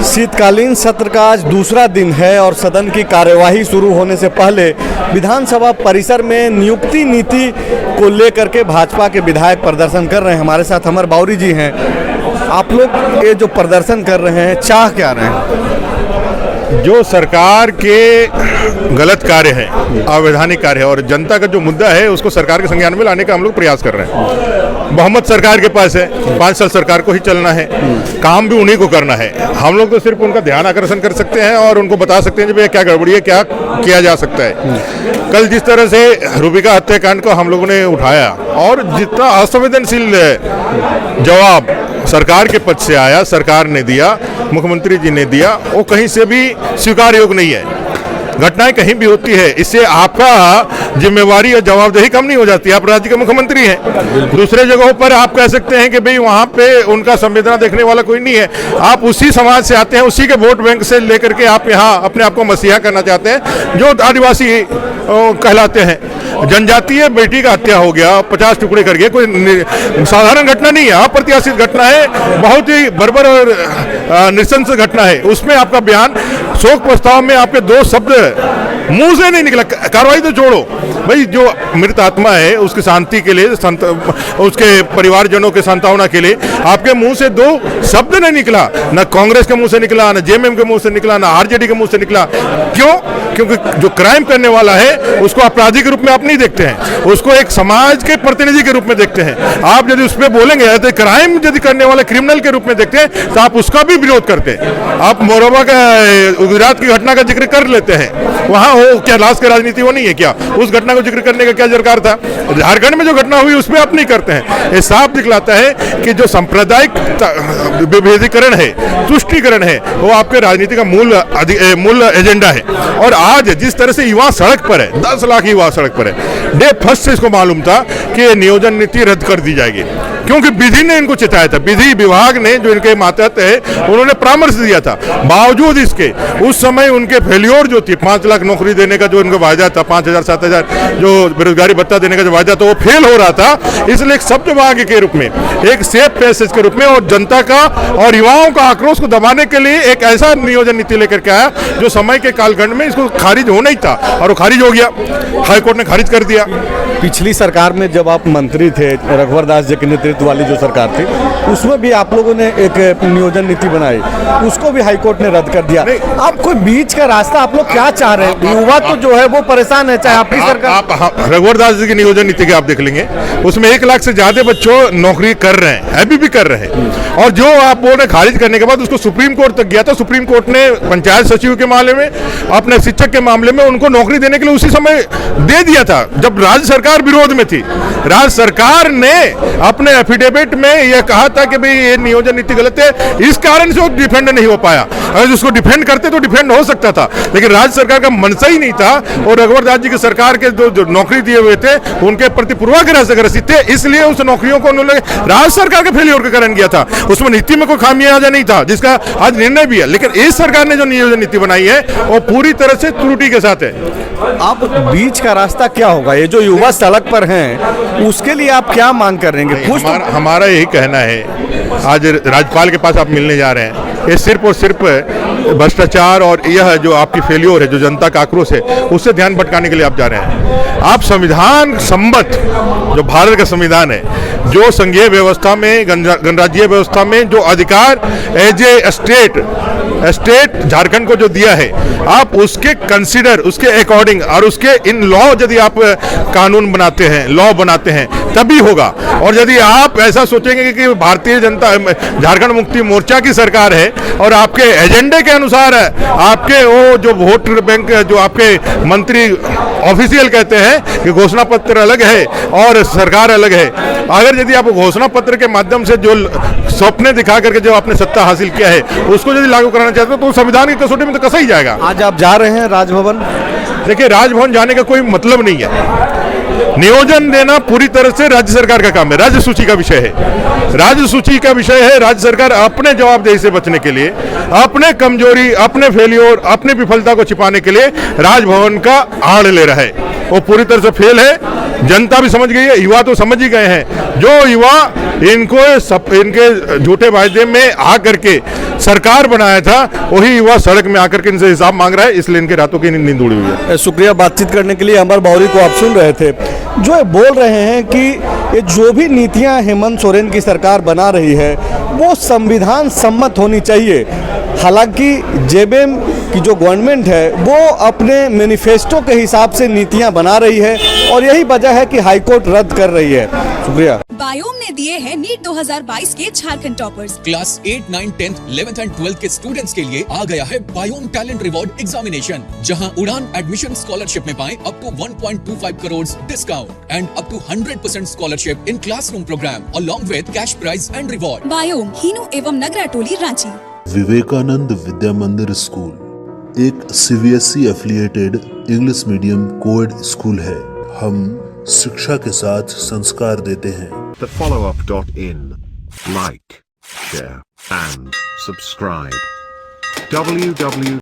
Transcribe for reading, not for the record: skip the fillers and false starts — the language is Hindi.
शीतकालीन सत्र का आज दूसरा दिन है और सदन की कार्यवाही शुरू होने से पहले विधानसभा परिसर में नियुक्ति नीति को लेकर के भाजपा के विधायक प्रदर्शन कर रहे हैं। हमारे साथ अमर बावरी जी हैं। आप लोग ये जो प्रदर्शन कर रहे हैं, चाह क्या रहे हैं? जो सरकार के गलत कार्य है, अवैधानिक कार्य है और जनता का जो मुद्दा है उसको सरकार के संज्ञान में लाने का हम लोग प्रयास कर रहे हैं। बहुमत सरकार के पास है, 5 साल सरकार को ही चलना है, काम भी उन्हीं को करना है। हम लोग तो सिर्फ उनका ध्यान आकर्षण कर सकते हैं और उनको बता सकते हैं कि भैया क्या गड़बड़ी है, क्या किया जा सकता है। कल जिस तरह से रूबिका हत्याकांड को हम लोगों ने उठाया और जितना असंवेदनशील जवाब सरकार के पद से आया, सरकार ने दिया, मुख्यमंत्री जी ने दिया, वो कहीं से भी स्वीकार योग्य नहीं है। घटनाएं कहीं भी होती है, इससे आपका जिम्मेवारी और जवाबदेही कम नहीं हो जाती। आप राज्य के मुख्यमंत्री हैं। दूसरे जगहों पर आप कह सकते हैं कि भाई वहां पे उनका संवेदना देखने वाला कोई नहीं है। आप उसी समाज से आते हैं, उसी के वोट बैंक से लेकर के आप यहाँ अपने आप को मसीहा करना चाहते हैं, जो आदिवासी कहलाते हैं। जनजातीय बेटी का हत्या हो गया, 50 टुकड़े कर गए, कोई साधारण घटना नहीं है, अप्रत्याशित घटना है, बहुत ही बर्बर और नृशंस घटना है। उसमें आपका बयान, शोक प्रस्ताव में आपके 2 शब्द मुंह से नहीं निकला। कार्रवाई तो छोड़ो भाई, जो मृत आत्मा है उसकी शांति के लिए, उसके परिवारजनों के सांत्वना के लिए आपके मुंह से 2 शब्द नहीं निकला। न कांग्रेस के मुंह से निकला, न जेएमएम के मुंह से निकला, न आरजेडी के मुंह से निकला। क्यों? क्योंकि जो क्राइम करने वाला है उसको अपराधी के रूप में आप नहीं देखते हैं, उसको एक समाज के प्रतिनिधि के रूप में देखते हैं। आप यदि उस पर बोलेंगे तो क्राइम यदि करने वाले क्रिमिनल के रूप में देखते हैं तो आप उसका भी विरोध करते हैं। आप मोरबा का, गुजरात की घटना का जिक्र कर लेते हैं, वहां हो क्या लाश की राजनीति वो नहीं है क्या? उस घटना को जिक्र करने का क्या दरकार था? झारखंड में जो घटना हुई उसमें आप नहीं करते हैं। ये साफ दिखलाता है कि जो सांप्रदायिक विभेदीकरण है, तुष्टीकरण है, वो आपके राजनीति का मूल एजेंडा है। और आज जिस तरह से युवा सड़क पर है, 10 लाख युवा सड़क पर है, डे फर्स्ट से इसको मालूम था कि ये नियोजन नीति रद्द कर दी जाएगी, क्योंकि विधि ने इनको चिताया था। विधि विभाग ने, जो इनके मातहत है, उन्होंने परामर्श दिया था। बावजूद इसके उस समय उनके फेल्योर जो थी, 5 लाख नौकरी देने का जो इनका वायदा था, 5,000 7,000 जो बेरोजगारी भत्ता देने का जो वायदा था, वो फेल हो रहा था। इसलिए एक शब्दभाग्य के रूप में, एक सेफ पैसेज के रूप में और जनता का और युवाओं का आक्रोश को दबाने के लिए एक ऐसा नियोजन नीति लेकर के आया जो समय के कालखंड में इसको खारिज होना ही था और वो खारिज हो गया। हाईकोर्ट ने खारिज कर दिया। पिछली सरकार में जब आप मंत्री थे, रघुवर दास जी के नेतृत्व वाली जो सरकार थी, उसमें भी आप लोगों ने एक नियोजन नीति बनाई, उसको भी हाईकोर्ट ने रद्द कर दिया। आप कोई बीच का रास्ता आप लोग क्या चाह रहे हैं? युवा तो जो है वो परेशान है, चाहे आपकी सरकार। आप रघुवर दास जी की नियोजन नीति के आप देख लेंगे, उसमें 1 लाख से ज्यादा बच्चों नौकरी कर रहे हैं, अभी भी कर रहे हैं। और जो आप बोल रहे खारिज करने के बाद उसको सुप्रीम कोर्ट तक गया था। सुप्रीम कोर्ट ने पंचायत सचिव के मामले में, अपने शिक्षक के मामले में उनको नौकरी देने के लिए उसी समय दे दिया था जब राज्य सरकार विरोध में थी। राज्य सरकार ने अपने एफिडेविट में यह कहा था कि भाई ये नियोजन नीति गलत है, इस कारण से वो डिफेंड नहीं हो पाया। अगर उसको डिफेंड करते तो डिफेंड हो सकता था, लेकिन राज्य सरकार का मनसा ही नहीं था। और रघुवर दास जी की सरकार के जो नौकरी दिए हुए थे उनके प्रति पूर्वाग्रह से ग्रसित थे, इसलिए उस नौकरियों को उन्होंने राज्य सरकार के फेलियर के कारण किया था। उसमें नीति में कोई खामियाजा नहीं था, जिसका आज निर्णय भी है। लेकिन इस सरकार ने जो नियोजन नीति बनाई है वो पूरी तरह से त्रुटि के साथ है। आप बीच का रास्ता क्या होगा? ये जो युवा सड़क पर हैं, उसके लिए आप क्या मांग करेंगे? हमारा यही कहना है, आज राज्यपाल के पास आप मिलने जा रहे हैं, ये सिर्फ और सिर्फ भ्रष्टाचार और यह जो आपकी फेल्योर है, जो जनता का आक्रोश है, उससे ध्यान भटकाने के लिए आप जा रहे हैं। आप संविधान सम्मत, जो भारत का संविधान है, जो संघीय व्यवस्था में, गणराज्यीय व्यवस्था में जो अधिकार एज ए स्टेट झारखंड को जो दिया है, आप उसके कंसीडर, उसके अकॉर्डिंग और उसके इन लॉ यदि आप कानून बनाते हैं, लॉ बनाते हैं, तभी होगा। और यदि आप ऐसा सोचेंगे कि भारतीय जनता, झारखंड मुक्ति मोर्चा की सरकार है और आपके एजेंडे के अनुसार आपके वो जो वोट बैंक, जो आपके मंत्री ऑफिशियल कहते हैं कि घोषणा पत्र अलग है और सरकार अलग है, अगर यदि आप घोषणा पत्र के माध्यम से जो सपने दिखा करके जो आपने सत्ता हासिल किया है उसको यदि लागू कराना चाहते हो तो संविधान की कसौटी में तो कसा ही जाएगा। आज आप जा रहे हैं राजभवन? देखिए, राजभवन जाने का कोई मतलब नहीं है। नियोजन देना पूरी तरह से राज्य सरकार का काम है, राज्य सूची का विषय है। राज्य सूची का विषय है, राज्य सरकार अपने जवाबदेही से बचने के लिए, अपने कमजोरी, अपने फेलियर, अपनी विफलता को छिपाने के लिए राजभवन का आड़ ले रहा है। वो पूरी तरह से फेल है। जनता भी समझ गई है, युवा तो समझ ही गए हैं। जो युवा इनके झूठे वायदे में आ करके सरकार बनाया था, वही युवा सड़क में आकर के इनसे हिसाब मांग रहा है, इसलिए इनके रातों की नींद उड़ी हुई है। शुक्रिया बातचीत करने के लिए। अमर बावरी को आप सुन रहे थे, जो ये बोल रहे हैं कि ये जो भी नीतियां हेमंत सोरेन की सरकार बना रही है वो संविधान सम्मत होनी चाहिए। हालांकि जेबीएम की जो गवर्नमेंट है वो अपने मैनिफेस्टो के हिसाब से नीतियां बना रही है और यही वजह है कि हाईकोर्ट रद्द कर रही है। शुक्रिया। बायोम ने दिए हैं नीट 2022 के Jharkhand toppers. Class 8, 9, 10, 11th and 12th के स्टूडेंट्स के लिए आ गया है बायोम टैलेंट रिवॉर्ड एग्जामिनेशन, जहां उड़ान एडमिशन स्कॉलरशिप में पाएं up to 1.25 crore discount and up to 100% scholarship in classroom program along with cash prize and reward. बायोम, हीनू एवं नगरा टोली, रांची। विवेकानंद विद्या मंदिर स्कूल एक CBSE affiliated English medium coed school है। हम शिक्षा के साथ संस्कार देते हैं। thefollowup.in. Like, share, and subscribe. www